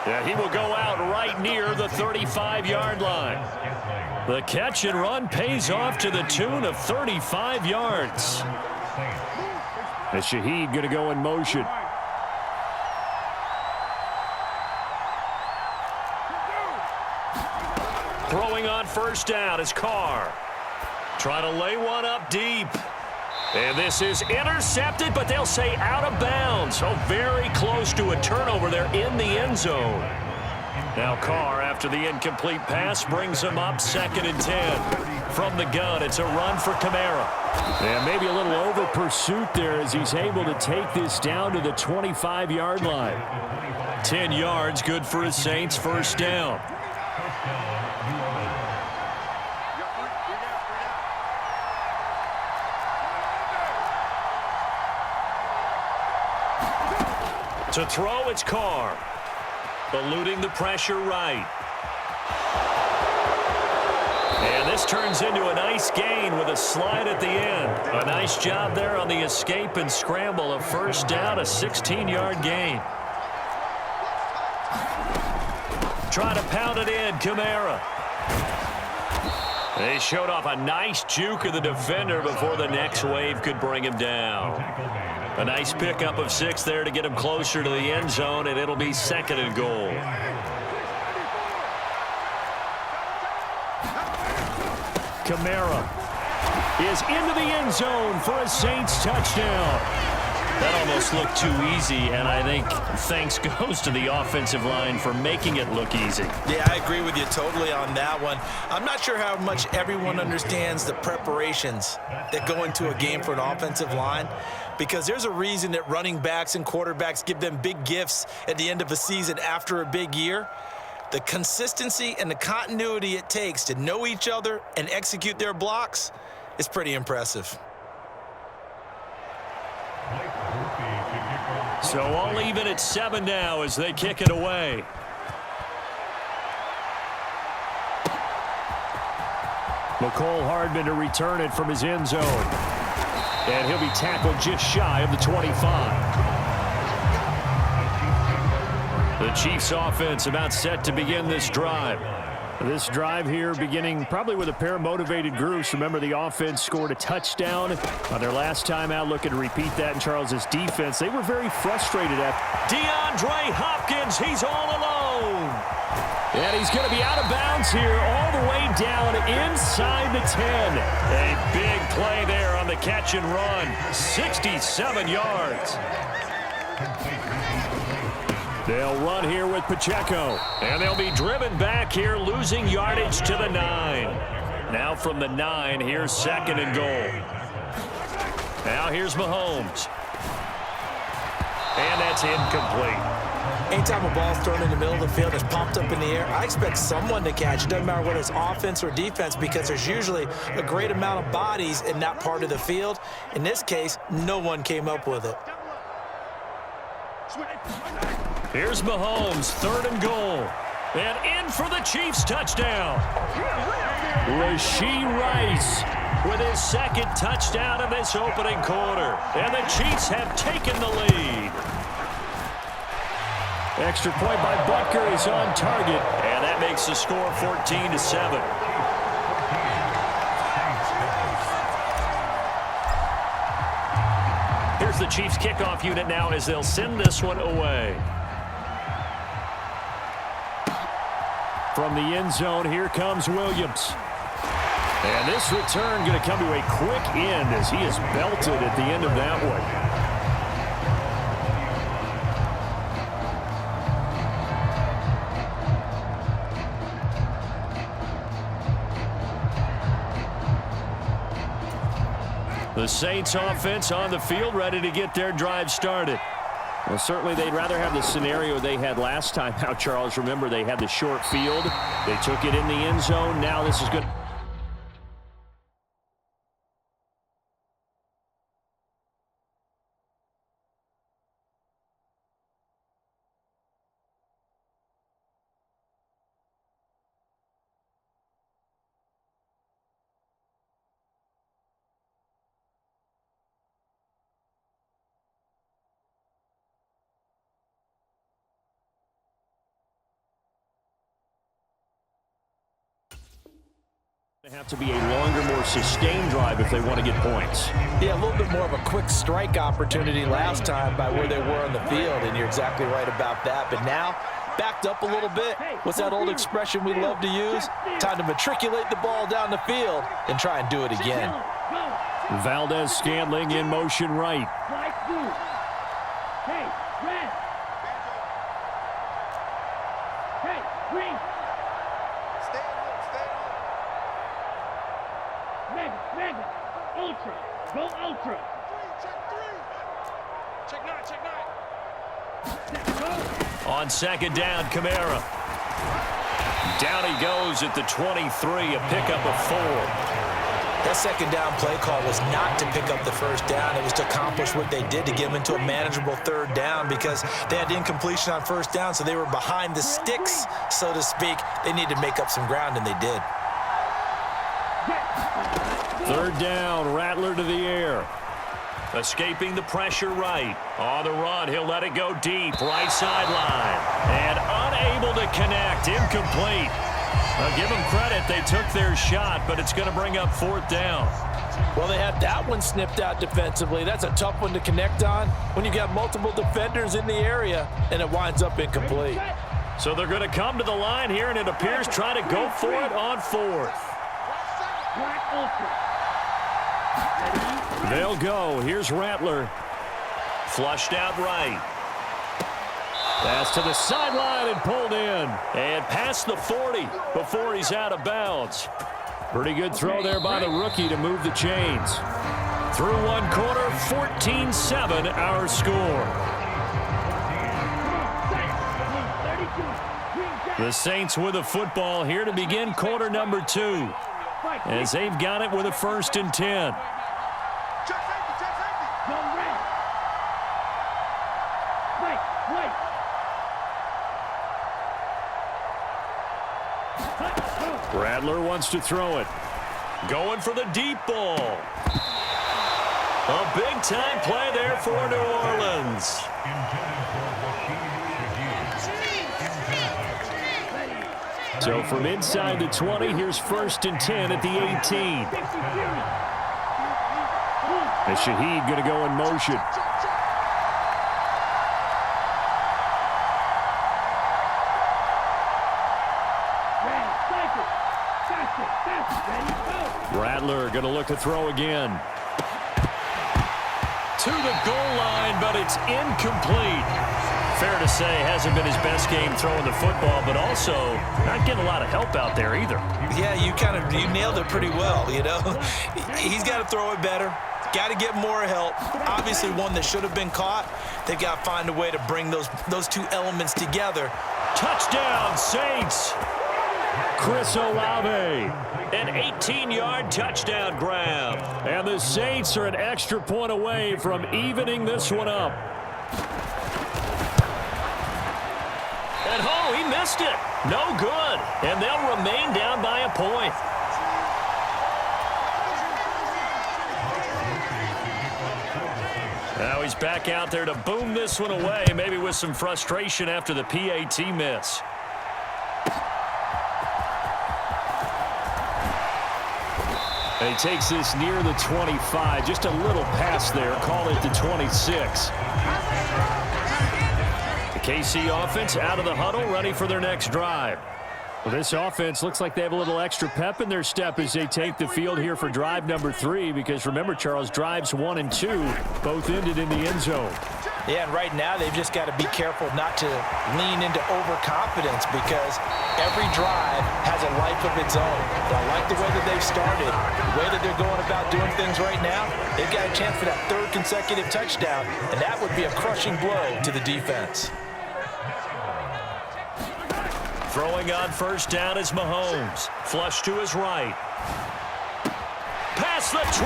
Yeah, he will go out right near the 35-yard line. The catch and run pays off to the tune of 35 yards. And Shaheed going to go in motion. Throwing on first down is Carr. Trying to lay one up deep. And this is intercepted, but they'll say out of bounds. So very close to a turnover there in the end zone. Now Carr, after the incomplete pass, brings him up 2nd and 10. From the gun, it's a run for Kamara. And maybe a little over pursuit there as he's able to take this down to the 25-yard line. 10 yards, good for his Saints, first down. To throw, it's Carr. Eluding the pressure right. And this turns into a nice gain with a slide at the end. A nice job there on the escape and scramble. A first down, a 16-yard gain. Try to pound it in, Kamara. They showed off a nice juke of the defender before the next wave could bring him down. A nice pickup of 6 there to get him closer to the end zone, and it'll be 2nd and goal. Kamara is into the end zone for a Saints touchdown. That almost looked too easy, and I think thanks goes to the offensive line for making it look easy. Yeah, I agree with you totally on that one. I'm not sure how much everyone understands the preparations that go into a game for an offensive line, because there's a reason that running backs and quarterbacks give them big gifts at the end of a season after a big year. The consistency and the continuity it takes to know each other and execute their blocks is pretty impressive. So all even at 7 now as they kick it away. McCole Hardman to return it from his end zone. And he'll be tackled just shy of the 25. The Chiefs offense about set to begin this drive. This drive here beginning probably with a pair of motivated groups. Remember, the offense scored a touchdown on their last time out, looking to repeat that in Charles's defense. They were very frustrated at DeAndre Hopkins. He's all alone. And he's going to be out of bounds here all the way down inside the 10. A big play there on the catch and run. 67 yards. They'll run here with Pacheco. And they'll be driven back here, losing yardage to the 9. Now from the 9, here's 2nd and goal. Now here's Mahomes. And that's incomplete. Anytime a ball's thrown in the middle of the field, it's pumped up in the air, I expect someone to catch. It doesn't matter whether it's offense or defense, because there's usually a great amount of bodies in that part of the field. In this case, no one came up with it. Here's Mahomes, 3rd and goal. And in for the Chiefs touchdown. Rashee Rice with his 2nd touchdown of this opening quarter. And the Chiefs have taken the lead. Extra point by Butker is on target. And that makes the score 14-7. Here's the Chiefs kickoff unit now as they'll send this one away. From the end zone, here comes Williams. And this return going to come to a quick end as he is belted at the end of that one. The Saints offense on the field, ready to get their drive started. Well, certainly they'd rather have the scenario they had last time out, Charles. Remember, they had the short field. They took it in the end zone. Now this is good. Have to be a longer, more sustained drive if they want to get points. Yeah, a little bit more of a quick strike opportunity last time by where they were on the field, and you're exactly right about that. But now, backed up a little bit. What's that old expression we love to use? Time to matriculate the ball down the field and try and do it again. Valdez-Scantling in motion right. Hey, red. Hey, green. Stay on. Mega, ultra. Go ultra. Check nine. On second down, Kamara. Down he goes at the 23, a pickup of 4. That second down play call was not to pick up the first down. It was to accomplish what they did to get them into a manageable third down because they had incompletion on first down, so they were behind the sticks, so to speak. They needed to make up some ground, and they did. Third down, Rattler to the air. Escaping the pressure right. On the run, he'll let it go deep. Right sideline. And unable to connect. Incomplete. Give them credit. They took their shot, but it's going to bring up fourth down. Well, they had that one snipped out defensively. That's a tough one to connect on when you got multiple defenders in the area, and it winds up incomplete. So they're going to come to the line here, and it appears try to go for it on fourth. They'll go. Here's Rattler. Flushed out right. Pass to the sideline and pulled in. And past the 40 before he's out of bounds. Pretty good throw there by the rookie to move the chains. Through one quarter, 14-7 our score. The Saints with the football here to begin quarter number 2. As they've got it with a 1st and 10. Rattler wants to throw it. Going for the deep ball. A big-time play there for New Orleans. So from inside the 20, here's 1st and 10 at the 18. And Shaheed going to go in motion. Rattler going to look to throw again. To the goal line, but it's incomplete. Fair to say, hasn't been his best game throwing the football, but also not getting a lot of help out there either. Yeah, you nailed it pretty well, you know. He's got to throw it better. Got to get more help. Obviously one that should have been caught. They've got to find a way to bring those two elements together. Touchdown, Saints. Chris Olave. An 18-yard touchdown grab. And the Saints are an extra point away from evening this one up. And oh, he missed it. No good. And they'll remain down by a point. Now he's back out there to boom this one away, maybe with some frustration after the PAT miss. And he takes this near the 25. Just a little pass there. Call it the 26. The KC offense out of the huddle, ready for their next drive. Well, this offense looks like they have a little extra pep in their step as they take the field here for drive number 3. Because remember, Charles, drives 1 and 2 both ended in the end zone. Yeah, and right now they've just got to be careful not to lean into overconfidence because every drive has a life of its own. But I like the way that they've started, the way that they're going about doing things right now. They've got a chance for that 3rd consecutive touchdown, and that would be a crushing blow to the defense. Throwing on first down is Mahomes. Flush to his right. Past the 20.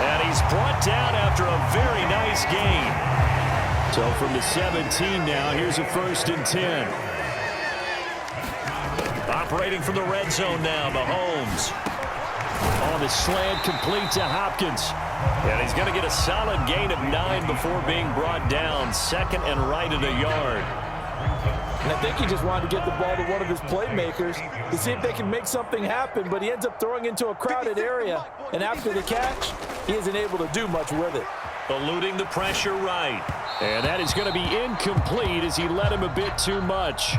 And he's brought down after a very nice gain. So from the 17 now, here's a 1st and 10. Operating from the red zone now, Mahomes. On the slant, complete to Hopkins. And he's going to get a solid gain of 9 before being brought down. 2nd and right at a yard. And I think he just wanted to get the ball to one of his playmakers to see if they can make something happen, but he ends up throwing into a crowded area. And after the catch, he isn't able to do much with it. Eluding the pressure right. And that is going to be incomplete as he led him a bit too much.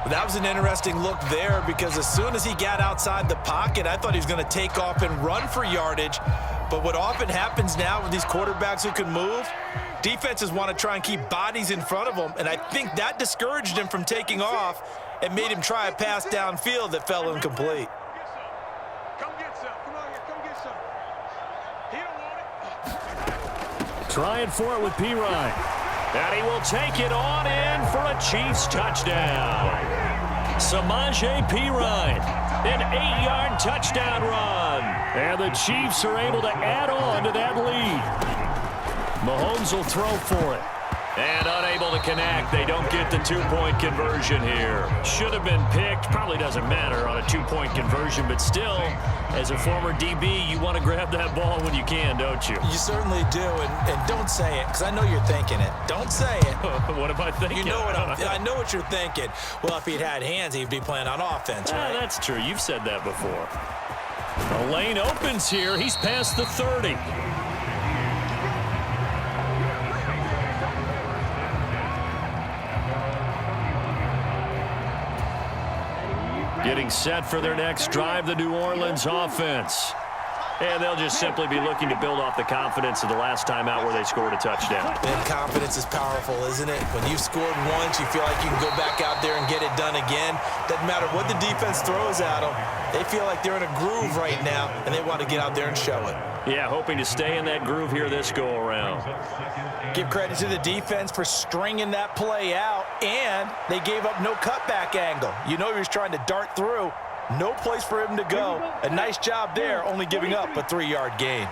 That was an interesting look there because as soon as he got outside the pocket, I thought he was going to take off and run for yardage. But what often happens now with these quarterbacks who can move, defenses want to try and keep bodies in front of them, and I think that discouraged him from taking off and made him try a pass downfield that fell incomplete. Come get some. Come on here. Come get some. He don't want it. Trying for it with Pirine. And he will take it on in for a Chiefs touchdown. Samaje Pirine, an 8-yard touchdown run. And the Chiefs are able to add on to that lead. Mahomes will throw for it. And unable to connect. They don't get the two-point conversion here. Should have been picked. Probably doesn't matter on a two-point conversion, but still, as a former DB, you want to grab that ball when you can, don't you? You certainly do, and don't say it, because I know you're thinking it. Don't say it. What am I thinking? You know what I know what you're thinking. Well, if he'd had hands, he'd be playing on offense, right? That's true. You've said that before. The lane opens here. He's past the 30. Getting set for their next drive, the New Orleans offense. And they'll just simply be looking to build off the confidence of the last time out where they scored a touchdown. And confidence is powerful, isn't it? When you've scored once, you feel like you can go back out there and get it done again. Doesn't matter what the defense throws at them. They feel like they're in a groove right now, and they want to get out there and show it. Yeah, hoping to stay in that groove here this go-around. Give credit to the defense for stringing that play out, and they gave up no cutback angle. You know he was trying to dart through. No place for him to go. A nice job there, only giving up a 3-yard gain.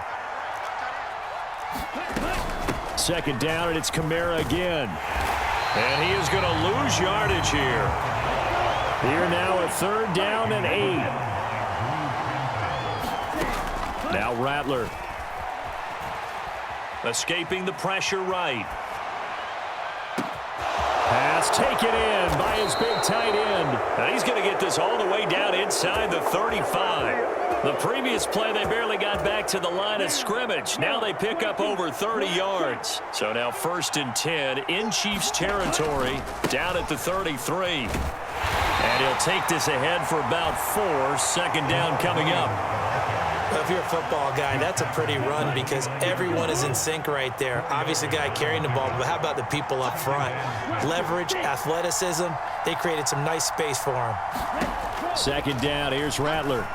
Second down, and it's Kamara again. And he is going to lose yardage here. Here now a 3rd down and 8. Now Rattler. Escaping the pressure right. Pass taken in by his big tight end. And he's going to get this all the way down inside the 35. The previous play, they barely got back to the line of scrimmage. Now they pick up over 30 yards. So now 1st and 10 in Chiefs territory, down at the 33. And he'll take this ahead for about 4. 2nd down coming up. Well, if you're a football guy, that's a pretty run because everyone is in sync right there. Obviously, the guy carrying the ball, but how about the people up front? Leverage, athleticism, they created some nice space for him. 2nd down, here's Rattler.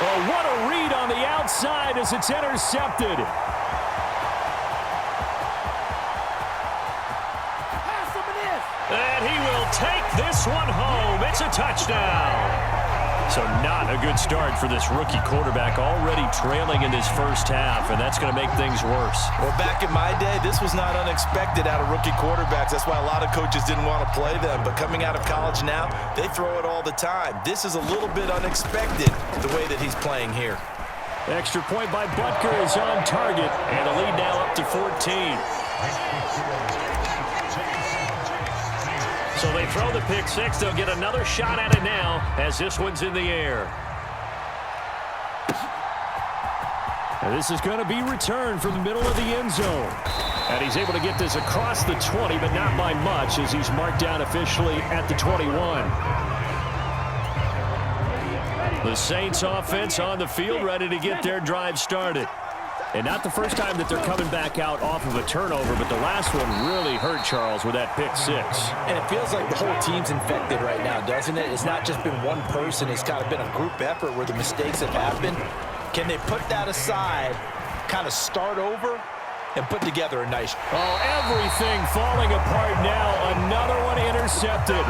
Oh, what a read on the outside as it's intercepted. And he will take this one home. It's a touchdown. So not a good start for this rookie quarterback, already trailing in this first half, and that's going to make things worse. Well, back in my day, this was not unexpected out of rookie quarterbacks. That's why a lot of coaches didn't want to play them. But coming out of college now, they throw it all the time. This is a little bit unexpected, the way that he's playing here. Extra point by Butker is on target, and the lead now up to 14. So they throw the pick 6. They'll get another shot at it now as this one's in the air. And this is going to be returned from the middle of the end zone. And he's able to get this across the 20, but not by much as he's marked down officially at the 21. The Saints offense on the field ready to get their drive started. And not the first time that they're coming back out off of a turnover, but the last one really hurt Charles with that pick 6. And it feels like the whole team's infected right now, doesn't it? It's not just been one person. It's kind of been a group effort where the mistakes have happened. Can they put that aside, kind of start over, and put together a nice... Oh, everything falling apart now. Another one intercepted.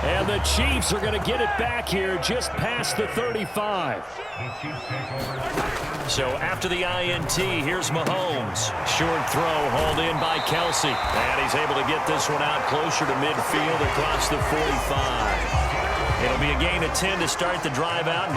And the Chiefs are going to get it back here just past the 35. So after the INT, here's Mahomes. Short throw hauled in by Kelsey. And he's able to get this one out closer to midfield across the 45. It'll be a gain of 10 to start the drive out.